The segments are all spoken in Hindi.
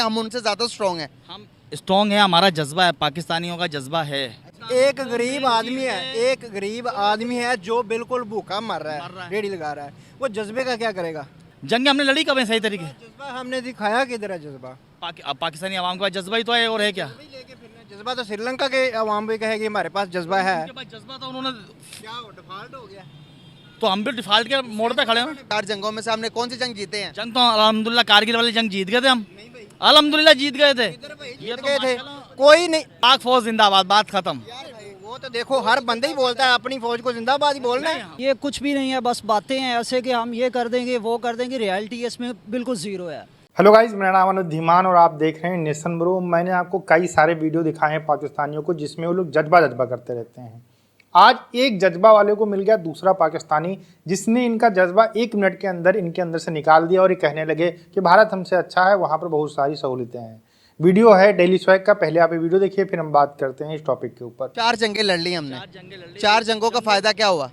हम उनसे ज्यादा स्ट्रॉन्ग हैं। हम स्ट्रॉन्ग है, हमारा जज्बा है, पाकिस्तानियों का जज्बा है। एक गरीब आदमी है, एक गरीब आदमी है जो बिल्कुल भूखा मर रहा है, रेडी लगा रहा है, वो जज्बे का क्या करेगा? जंग हमने लड़ी कब है सही तरीके? जज्बा हमने दिखाया किधर है जज्बा? पाकिस्तानी आवाम के पास जज्बा ही तो है, और है क्या? जज्बा तो श्रीलंका के अवाम भी कहेगी हमारे पास जज्बा है। उनके पास जज्बा था, उन्होंने क्या डिफॉल्ट हो गया? तो हम भी डिफॉल्ट के मोड़ पे खड़े हैं। 4 जंगों में से हमने कौन सी जंग जीते हैं? जंग तो अल्हम्दुलिल्लाह कारगिल वाली जंग जीत गए थे हम, अल्हम्दुलिल्लाह जीत गए थे। ये तो गए थे माशाल्लाह, कोई नहीं। पाक फौज जिंदाबाद, बात खत्म। वो तो देखो हर बंदे ही बोलता है अपनी फौज को जिंदाबाद ही बोलना है। ये कुछ भी नहीं है, बस बातें हैं ऐसे कि हम ये कर देंगे वो कर देंगे, रियलिटी इसमें बिल्कुल जीरो है। हेलो गाइज, मेरा नाम अनुज धीमान और आप देख रहे हैं नेशन ब्रो। मैंने आपको कई सारे वीडियो दिखाए हैं पाकिस्तानियों को जिसमें वो लोग जज्बा करते रहते हैं। आज एक जज्बा वाले को मिल गया दूसरा पाकिस्तानी जिसने इनका जज्बा 1 मिनट के अंदर इनके अंदर से निकाल दिया और ये कहने लगे कि भारत हमसे अच्छा है, वहाँ पर बहुत सारी सहूलियतें हैं। वीडियो है डेली स्वैग का, पहले आप ये वीडियो देखिए फिर हम बात करते हैं इस टॉपिक के ऊपर। 4 जंगें लड़ ली हमने। 4 जंगों का फायदा क्या हुआ?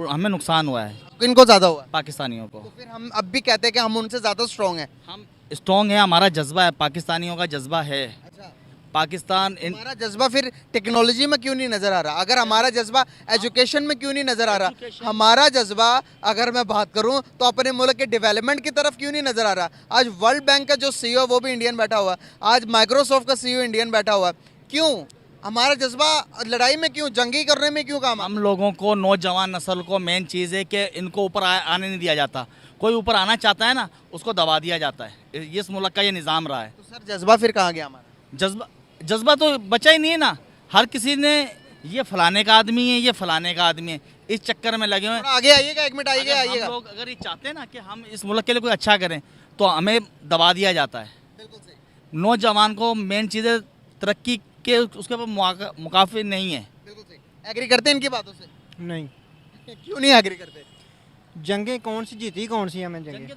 हमें नुकसान हुआ है, किनको ज्यादा हुआ? पाकिस्तानियों को। तो फिर हम अब भी कहते हैं कि हम उनसे ज्यादा स्ट्रॉन्ग हैं। हम स्ट्रॉन्ग है, हमारा जज्बा है, पाकिस्तानियों का जज्बा है। पाकिस्तान हमारा जज्बा फिर टेक्नोलॉजी में क्यों नहीं नजर आ रहा? अगर हमारा जज्बा एजुकेशन में क्यों नहीं नजर आ रहा? हमारा जज्बा अगर मैं बात करूं तो अपने मुल्क के डेवलपमेंट की तरफ क्यों नहीं नजर आ रहा? आज वर्ल्ड बैंक का जो सीईओ वो भी इंडियन बैठा हुआ, आज माइक्रोसॉफ्ट का सीईओ इंडियन बैठा हुआ। क्यों हमारा जज्बा लड़ाई में क्यों, जंगी करने में क्यों काम? हम लोगों को, नौजवान नस्ल को मेन चीज़ है कि इनको ऊपर आने नहीं दिया जाता। कोई ऊपर आना चाहता है ना, उसको दबा दिया जाता है। इस मुल्क का ये निज़ाम रहा है। तो सर जज्बा फिर कहाँ गया हमारा? जज्बा तो बचा ही नहीं है ना। हर किसी ने ये फलाने का आदमी है, ये फलाने का आदमी है, इस चक्कर में लगे हुए हैं। आगे आइएगा, 1 मिनट आइएगा। हम लोग अगर ये चाहते हैं ना कि हम इस मुल्क के लिए कोई अच्छा करें तो हमें दबा दिया जाता है। बिल्कुल सही, नौजवान को मेन चीज़ें तरक्की के उसके ऊपर मुकाफी नहीं है। बिल्कुल सही। एग्री करते हैं इनकी बातों से? नहीं, क्यों नहीं एग्री करते? जंगें कौन सी जीती, कौन सी हमें जंगें?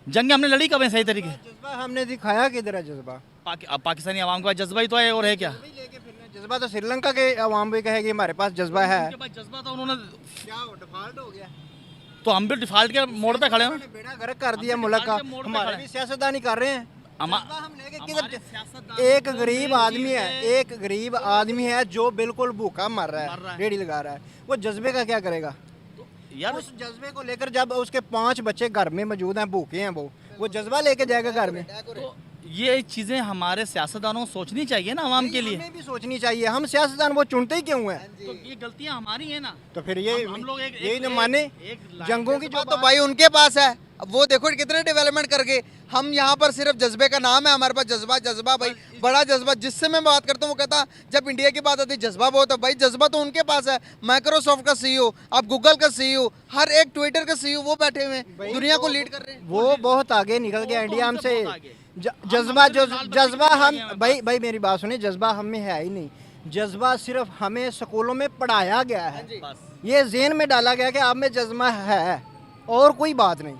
जंग हमने लड़ी कब है सही तरीके? जज्बा हमने दिखाया किधर है जज्बा? पाकिस्तानी आवाम के पास जज्बा ही तो है, और है क्या? जज्बा तो श्रीलंका के अवाम भी कहेगी हमारे पास जज्बा है। उनके पास जज्बा था, उन्होंने क्या डिफॉल्ट हो गया? तो हम भी डिफॉल्ट के मोड़ पे खड़े हैं। बेड़ा गर्क कर दिया मुल्क का। के मोड़ पे हमारे खड़े भी हैं। सियासतदानी कर रहे हैं। हमा- जज्बा हम लेके हमारे किधर? सियासतदान एक गरीब आदमी है, एक गरीब आदमी है जो बिल्कुल भूखा मर रहा है, रेडी लगा रहा है, वो जज्बे का क्या करेगा? यार उस जज्बे को लेकर जब उसके 5 बच्चे घर में मौजूद हैं, भूखे हैं, वो जज्बा लेके जाएगा घर में? तो ये चीज़ें हमारे सियासतदानों को सोचनी चाहिए ना आवाम के लिए। हमें भी सोचनी चाहिए। हम सियासतदान वो चुनते ही क्यों हैं? तो ये गलतियां हमारी हैं ना। तो फिर ये हम लोग यही न माने जंगों की जो तो भाई उनके पास है। अब वो देखो कितने डेवलपमेंट करके, हम यहाँ पर सिर्फ जज्बे का नाम है, हमारे पास जज्बा भाई बड़ा जज्बा। जिससे मैं बात करता हूँ वो कहता जब इंडिया की बात आती है जज्बा बहुत है। भाई जज्बा तो उनके पास है। माइक्रोसॉफ्ट का सीईओ, आप गूगल का सीईओ, हर एक ट्विटर का सीईओ वो बैठे हुए हैं, दुनिया को लीड कर रहे हैं। वो बहुत आगे निकल गया इंडिया हमसे हमसे। बहुत आगे। जज्बा हम भाई मेरी बात सुनिए, जज्बा हम में है ही नहीं। जज्बा सिर्फ हमें स्कूलों में पढ़ाया गया है, ये ज़हन में डाला गया कि आप में जज्बा है और कोई बात नहीं।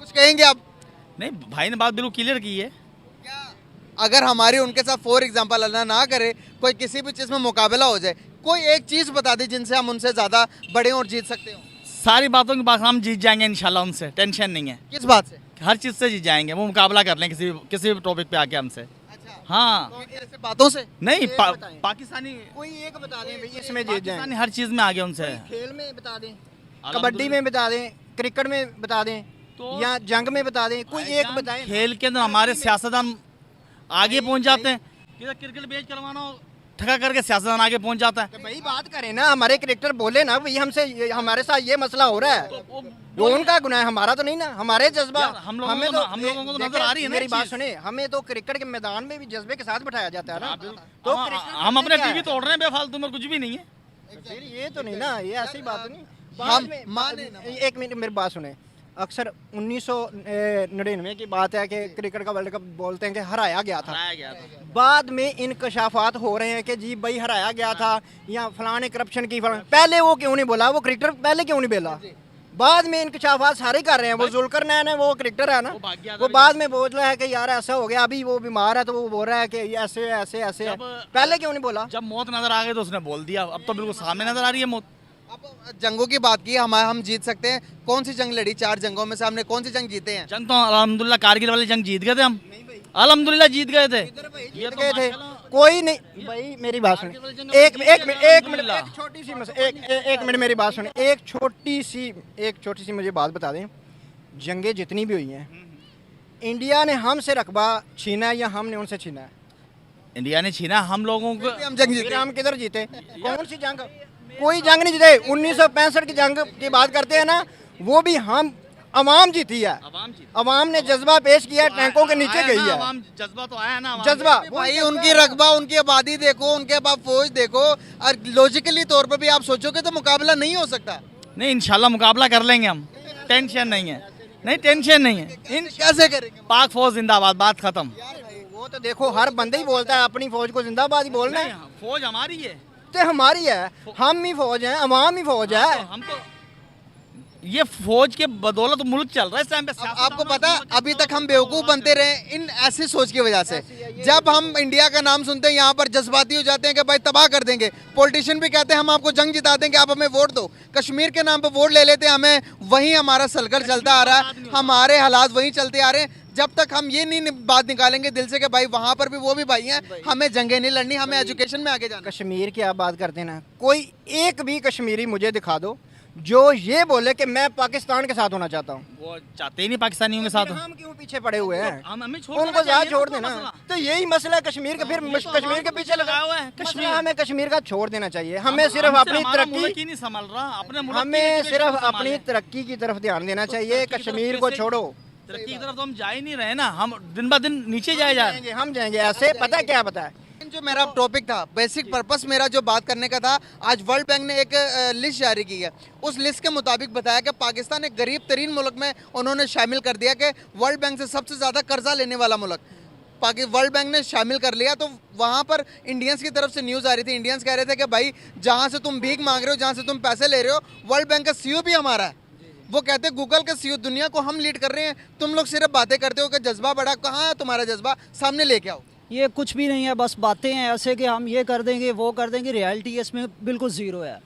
कुछ कहेंगे आप? नहीं, भाई ने बात बिल्कुल क्लियर की है। अगर हमारी उनके साथ फॉर एग्जांपल अल्लाह ना करे कोई किसी भी चीज़ में मुकाबला हो जाए, कोई एक चीज़ बता दे जिनसे हम उनसे ज़्यादा बड़े और जीत सकते हो। सारी बातों की बात हम जीत जाएंगे इंशाल्लाह, उनसे टेंशन नहीं है। किस बात से? हर चीज़ से जीत जाएंगे, वो मुकाबला कर लें किसी भी टॉपिक पे आके हमसे। अच्छा, हाँ, तो ऐसे बातों से नहीं एक बताएं। पाकिस्तानी कोई एक बता दें भाई इसमें जीत जाएं। पाकिस्तानी हर चीज़ में आगे उनसे। खेल में बता दें, कबड्डी में बता दें, क्रिकेट में बता दें, तो या जंग में बता दें, कोई एक बताएं। खेल के अंदर हमारे सियासतदान आगे पहुंच जाते हैं। क्रिकेट मैच करवाना हो, ठगा करके सियासतदान आगे पहुंच जाता है। तो भाई बात करें ना, हमारे क्रिकेटर बोले ना भाई हमारे साथ ये मसला हो रहा है, वो उनका गुनाह है, हमारा तो नहीं ना। हमारे जज्बा यार, हम लोगों को तो नजर आ रही है ना मेरी ये बात चीज़। सुने, हमें तो क्रिकेट के मैदान में भी जज्बे के साथ बिठाया जाता है ना। तो हम क्रिकेट हम अपने क्या है? टीवी तोड़ रहे हैं बेफालतू में, कुछ भी नहीं है। फिर ये तो नहीं ना, ये ऐसी बात नहीं। हम बाद में माने ना। एक मिनट मेरी बात सुने। अक्सर 1999 की बात है कि क्रिकेट का वर्ल्ड कप बोलते हैं कि हराया गया था। हराया गया था। बाद में इंकशाफात हो रहे हैं कि जी भाई हराया गया था या फलाने करप्शन की फलाने। पहले वो क्यों नहीं बोला? वो क्रिकेटर पहले क्यों नहीं बोला? बाद में इंकशाफात सारे कर रहे हैं। वो जुल्करनैन है, वो क्रिकेटर है ना, वो भाग गया था वो बाद में बोल रहा है कि यार ऐसा हो गया, अभी वो बीमार है तो वो बोल रहा है कि ऐसे ऐसे ऐसे है। पहले क्यों नहीं बोला? जब मौत नजर आ गई तो उसने बोल दिया। अब तो बिल्कुल सामने नजर आ रही है मौत। अब जंगों की बात की, हम जीत सकते हैं। कौन सी जंग लड़ी? 4 जंगों में से हमने कौन सी जंग जीते हैं? जंग तो अल्हम्दुलिल्लाह कारगिल वाली जंग जीत गए थे हम, अल्हम्दुलिल्लाह जीत गए थे। जीत गए थे, कोई नहीं भाई मेरी बात सुनिए, एक मिनट एक छोटी सी एक मिनट मेरी बात सुनिए, एक छोटी सी मुझे बात बता दें। जंगें जितनी भी हुई हैं, इंडिया ने हमसे रकबा छीना है या हमने उनसे छीना है? इंडिया ने छीना हम लोगों को। हम जंग जीते। फिर हम किधर जीते? कौन सी जंग? कोई जंग नहीं जीते। 1965 की जंग की बात करते हैं ना, वो भी हम अवाम जीती है। अवाम ने जज्बा पेश किया है, टैंकों के नीचे गई है। जज्बा तो आया ना, जज्बा भाई उनकी रकबा, उनकी आबादी देखो, उनके पास फौज देखो, और लॉजिकली तौर पर भी आप सोचोगे तो मुकाबला नहीं हो सकता। नहीं, इंशाल्लाह मुकाबला कर लेंगे हम, टेंशन नहीं है। नहीं, टेंशन नहीं है। इन कैसे करेंगे? पाक फौज जिंदाबाद, बात खत्म। वो तो देखो हर बंदे ही बोलता है अपनी फौज को जिंदाबाद ही बोलना है। फौज हमारी है, तो हमारी है, हम ही फौज हैं, अवाम ही फौज है। हम तो ये फौज के बदौलत मुल्क चल रहा है इस टाइम पे। अब आपको पता है, अभी तक हम बेवकूफ बनते रहे इन ऐसी सोच की वजह से। जब हम इंडिया का नाम सुनते हैं यहाँ पर जज्बाती हो जाते हैं कि भाई तबाह कर देंगे। पॉलिटिशियन भी कहते हैं हम आपको जंग जिता देंगे, आप हमें वोट दो। कश्मीर के नाम पर वोट ले लेते हैं हमें, वही हमारा सलकर चलता आ रहा है, हमारे हालात वही चलते आ रहे हैं। जब तक हम ये नहीं बात निकालेंगे दिल से कि भाई वहाँ पर भी वो भी भाई हैं, हमें जंगें नहीं लड़नी, हमें एजुकेशन में आगे जाना। कश्मीर की आप बात करते हैं ना, कोई एक भी कश्मीरी मुझे दिखा दो जो ये बोले कि मैं पाकिस्तान के साथ होना चाहता हूँ। वो चाहते ही नहीं पाकिस्तानियों के साथ। हम क्यों पीछे पड़े हुए हैं? हमें उनको जहाँ छोड़ देना। तो यही मसला है कश्मीर का, फिर कश्मीर के पीछे लगा हुआ है। कश्मीर हमें कश्मीर का छोड़ देना चाहिए। हमें सिर्फ अपनी तरक्की नहीं संभाल रहा, अपने हमें सिर्फ अपनी तरक्की की तरफ ध्यान देना चाहिए। कश्मीर को छोड़ो। तरक्की की तरफ तो हम जा ही नहीं रहे ना, हम दिन ब दिन नीचे जाए जा रहे हैं। हम जाएंगे ऐसे। पता है क्या पता है? जो मेरा टॉपिक था, बेसिक पर्पस मेरा जो बात करने का था, आज वर्ल्ड बैंक ने एक लिस्ट जारी की है। उस लिस्ट के मुताबिक बताया कि पाकिस्तान एक गरीब तरीन मुल्क में उन्होंने शामिल कर दिया कि वर्ल्ड बैंक से सबसे ज़्यादा कर्जा लेने वाला मुल्क वर्ल्ड बैंक ने शामिल कर लिया। तो वहाँ पर इंडियंस की तरफ से न्यूज़ आ रही थी, इंडियंस कह रहे थे कि भाई जहाँ से तुम भीख मांग रहे हो, जहाँ से तुम पैसे ले रहे हो, वर्ल्ड बैंक का सीईओ भी हमारा है। वो कहते हैं गूगल के सीईओ, दुनिया को हम लीड कर रहे हैं, तुम लोग सिर्फ बातें करते हो कि जज्बा बढ़ा। कहाँ है तुम्हारा जज्बा? सामने लेके आओ। ये कुछ भी नहीं है, बस बातें हैं ऐसे कि हम ये कर देंगे वो कर देंगे। रियलिटी इसमें बिल्कुल ज़ीरो है,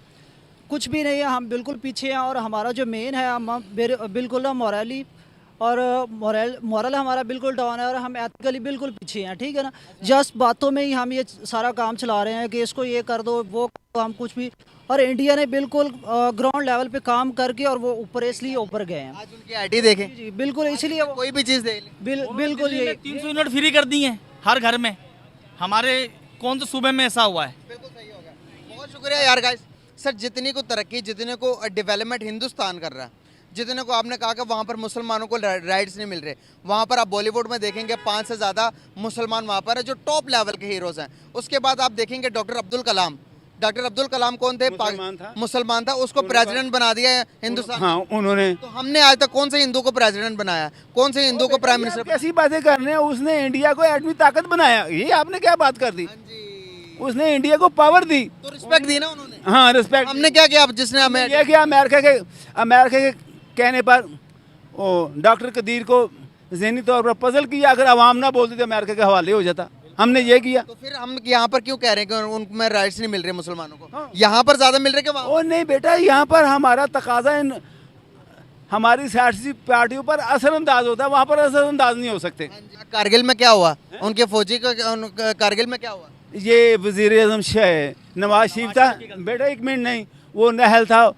कुछ भी नहीं है। हम बिल्कुल पीछे हैं और हमारा जो मेन है, हम बिल्कुल मॉरली और मॉरल हमारा बिल्कुल डाउन है और हम एथिकली बिल्कुल पीछे हैं। ठीक है ना, जस्ट बातों में ही हम ये सारा काम चला रहे हैं कि इसको ये कर दो वो कर दो, हम कुछ भी। और इंडिया ने बिल्कुल ग्राउंड लेवल पे काम करके और वो ऊपर इसलिए ऊपर गए हैं। आज उनकी आईडी देखें, जी बिल्कुल, इसलिए कोई भी चीज़ दे बिल्कुल ये 300 यूनिट फ्री कर दी हैं हर घर में। हमारे कौन से सूबे में ऐसा हुआ है? बिल्कुल सही हो गया। बहुत शुक्रिया यार गाइस। सर जितनी को तरक्की, जितने को डेवलपमेंट हिंदुस्तान कर रहा है, जितने को आपने कहा कि वहाँ पर मुसलमानों को राइट्स नहीं मिल रहे, वहाँ पर आप बॉलीवुड में देखेंगे 5 से ज़्यादा मुसलमान वहाँ पर है जो टॉप लेवल के हीरोज़ हैं। उसके बाद आप देखेंगे डॉक्टर अब्दुल कलाम। डॉक्टर अब्दुल कलाम कौन थे? मुसलमान था, उसको प्रेसिडेंट बना दिया है हिंदुस्तान। हाँ, उन्होंने। तो हमने आज तक कौन से हिंदू को प्रेसिडेंट बनाया? कौन से हिंदू को प्राइम मिनिस्टर? कैसी बातें कर रहे हैं? उसने इंडिया को एटमी ताकत बनाया, ये आपने क्या बात कर दी? उसने इंडिया को पावर दी, तो रिस्पेक्ट दी ना उन्होंने। हाँ रिस्पेक्ट। हमने क्या किया जिसने हमें? ये किया अमेरिका के कहने पर वो डॉक्टर कदीर को ज़हनी तौर पर पजल किया। अगर आवाम ना बोलती तो अमेरिका के हवाले हो जाता। हमने ये किया। तो फिर हम यहाँ पर क्यों कह रहे हैं कि उनमें राइट्स नहीं मिल रहे मुसलमानों को? यहाँ पर ज्यादा मिल रहे कि वहाँ? ओ नहीं बेटा, यहाँ पर हमारा तकाजा हमारी सियासी पार्टियों पर असरअंदाज होता है, वहाँ पर असरअंदाज नहीं हो सकते। कारगिल में क्या हुआ? उनके फौजी का कारगिल में क्या हुआ? ये वज़ीर आज़म नवाज शरीफ था बेटा, 1 मिनट नहीं, वो नहल था,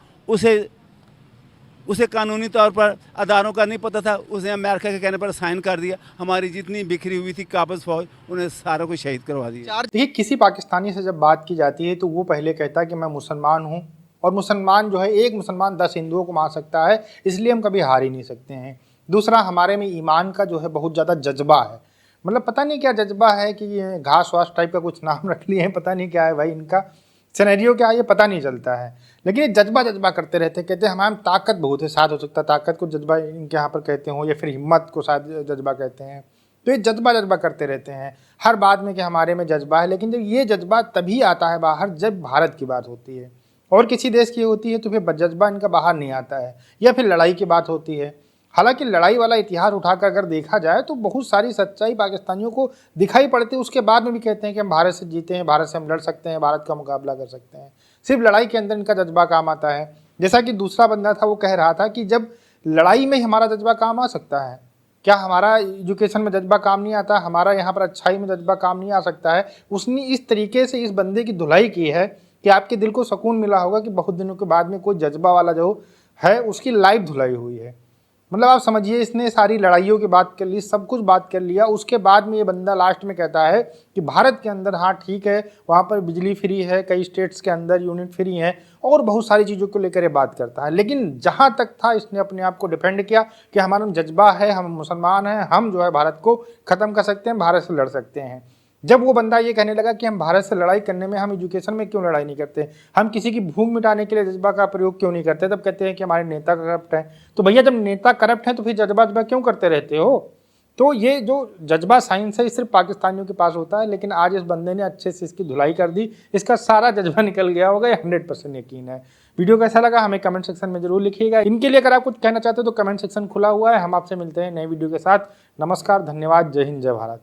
उसे कानूनी तौर पर अदारों का नहीं पता था, उसने अमेरिका के कहने पर साइन कर दिया। हमारी जितनी बिखरी हुई थी काबज़ फौज, उन्हें सारों को शहीद करवा दिया। देखिए, किसी पाकिस्तानी से जब बात की जाती है तो वो पहले कहता है कि मैं मुसलमान हूँ, और मुसलमान जो है, एक मुसलमान 10 हिंदुओं को मार सकता है, इसलिए हम कभी हार ही नहीं सकते हैं। दूसरा, हमारे में ईमान का जो है बहुत ज़्यादा जज्बा है। मतलब पता नहीं क्या जज्बा है कि ये घास वास टाइप का कुछ नाम रख लिए हैं, पता नहीं क्या है भाई इनका सिनेरियो क्या है, ये पता नहीं चलता है। लेकिन ये जज्बा करते रहते हैं, कहते हैं हमारे ताकत बहुत है, साथ हो सकता है ताकत को जज्बा इनके यहाँ पर कहते हो, या फिर हिम्मत को शायद जज्बा कहते हैं। तो ये जज्बा करते रहते हैं हर बात में कि हमारे में जज्बा है। लेकिन जब ये जज्बा तभी आता है बाहर जब भारत की बात होती है और किसी देश की होती है, तो फिर जज्बा इनका बाहर नहीं आता है, या फिर लड़ाई की बात होती है। हालांकि लड़ाई वाला इतिहास उठाकर अगर देखा जाए तो बहुत सारी सच्चाई पाकिस्तानियों को दिखाई पड़ती है। उसके बाद में भी कहते हैं कि हम भारत से जीते हैं, भारत से हम लड़ सकते हैं, भारत का मुकाबला कर सकते हैं। सिर्फ लड़ाई के अंदर इनका जज्बा काम आता है। जैसा कि दूसरा बंदा था वो कह रहा था कि जब लड़ाई में हमारा जज्बा काम आ सकता है, क्या हमारा एजुकेशन में जज्बा काम नहीं आता, हमारा यहाँ पर अच्छाई में जज्बा काम नहीं आ सकता है। उसने इस तरीके से इस बंदे की धुलाई की है कि आपके दिल को सुकून मिला होगा कि बहुत दिनों के बाद में कोई जज्बा वाला जो है उसकी लाइव धुलाई हुई है। मतलब आप समझिए, इसने सारी लड़ाइयों की बात कर ली, सब कुछ बात कर लिया, उसके बाद में ये बंदा लास्ट में कहता है कि भारत के अंदर हाँ ठीक है, वहाँ पर बिजली फ्री है, कई स्टेट्स के अंदर यूनिट फ्री हैं और बहुत सारी चीज़ों को लेकर ये बात करता है। लेकिन जहाँ तक था इसने अपने आप को डिफेंड किया कि हमारा जज्बा है, हम मुसलमान हैं, हम जो है भारत को ख़त्म कर सकते हैं, भारत से लड़ सकते हैं। जब वो बंदा ये कहने लगा कि हम भारत से लड़ाई करने में, हम एजुकेशन में क्यों लड़ाई नहीं करते, हम किसी की भूख मिटाने के लिए जज्बा का प्रयोग क्यों नहीं करते, तब कहते हैं कि हमारे नेता करप्ट हैं। तो भैया जब नेता करप्ट हैं तो फिर जज्बा क्यों करते रहते हो। तो ये जो जज्बा साइंस है सिर्फ पाकिस्तानियों के पास होता है, लेकिन आज इस बंदे ने अच्छे से इसकी धुलाई कर दी, इसका सारा जज्बा निकल गया होगा, ये 100% यकीन है। वीडियो कैसा लगा हमें कमेंट सेक्शन में जरूर लिखिएगा। इनके लिए अगर आप कुछ कहना चाहते हो तो कमेंट सेक्शन खुला हुआ है। हम आपसे मिलते हैं नए वीडियो के साथ। नमस्कार, धन्यवाद, जय हिंद, जय भारत।